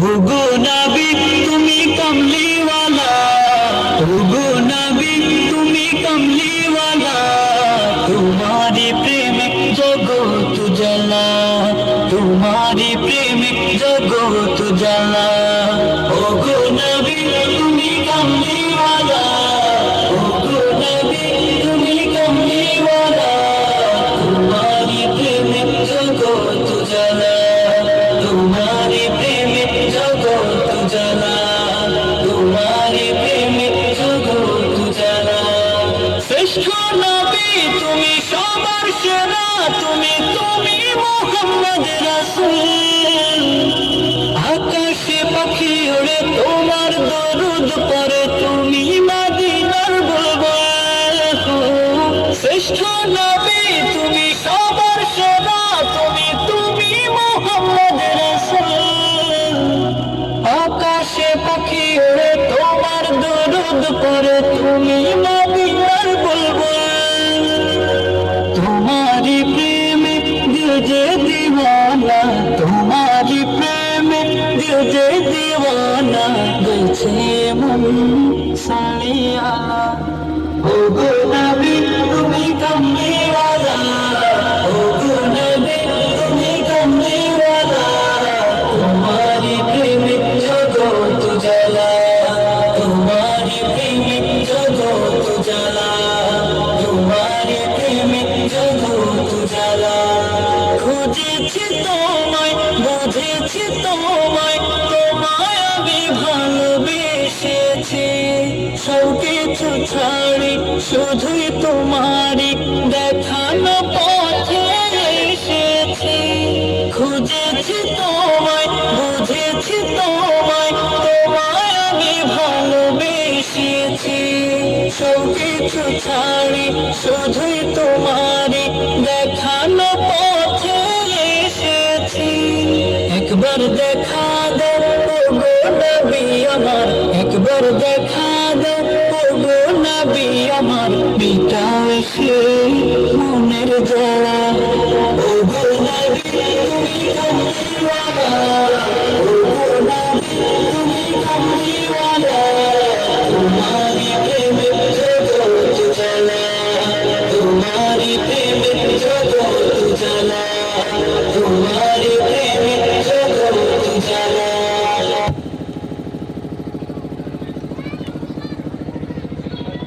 ওগো নবী তুমি কমলিওয়ালা, ওগো নবী তুমি কমলিওয়ালা, তোমারি প্রেমে জগৎ জ্বালা, তোমারি প্রেমে জগৎ জ্বালা। ওগো নবী তুমি কমলিওয়ালা, ওগো নবী তুমি কমলিওয়ালা, তোমারি প্রেমে জগৎ জ্বালা, তোমারি প্রেমে জগৎ জ্বালা, তোমারি প্রেমে জগৎ জ্বালা। শ্রেষ্ঠ নবী তুমি সবার সেরা, তুমি তুমি মুহাম্মদ রাসূল। আকাশে পাখি ওড়ে তোমার দরুদ পড়ে, তুমি মদিনার বুলবুল। শ্রেষ্ঠ নবী তুমি সবার সেরা, তুমি তুমি মুহাম্মদ রাসূল। আকাশে পাখি ওড়ে তোমার দরুদ পড়ে, তুমি মদিনার বুলবুল। তোমারি প্রেমে দিল যে দিওয়ানা, তোমারি প্রেমে দিল যে দিওয়ানা, গেছে মন সালিয়ানা। ওগো নবী তুমি কমলিওয়ালা, ওগো নবী তুমি কমলিওয়ালা, তোমারি প্রেমে জগৎ জ্বালা, তোমারি প্রেমে জগৎ জ্বালা, তোমারি প্রেমে জগৎ জ্বালা। খুঁজেছি তোমায়, বুঝেছি তোমায়, তোমায় আমি ভালোবেসেছি। সব কিছু ছাড়ি শুধুই তোমারি দেখানো পথে এসেছি। খুঁজেছি তোমায়, বুঝেছি তোমায়, তোমায় আমি ভালোবেসেছি। সব কিছু ছাড়ি শুধুই তোমারি দেখানো পথে এসেছি। একবার দেখা দাও ওগো নবী আমার, একবার দেখা দাও ওগো নবী আমার, মিটাও সে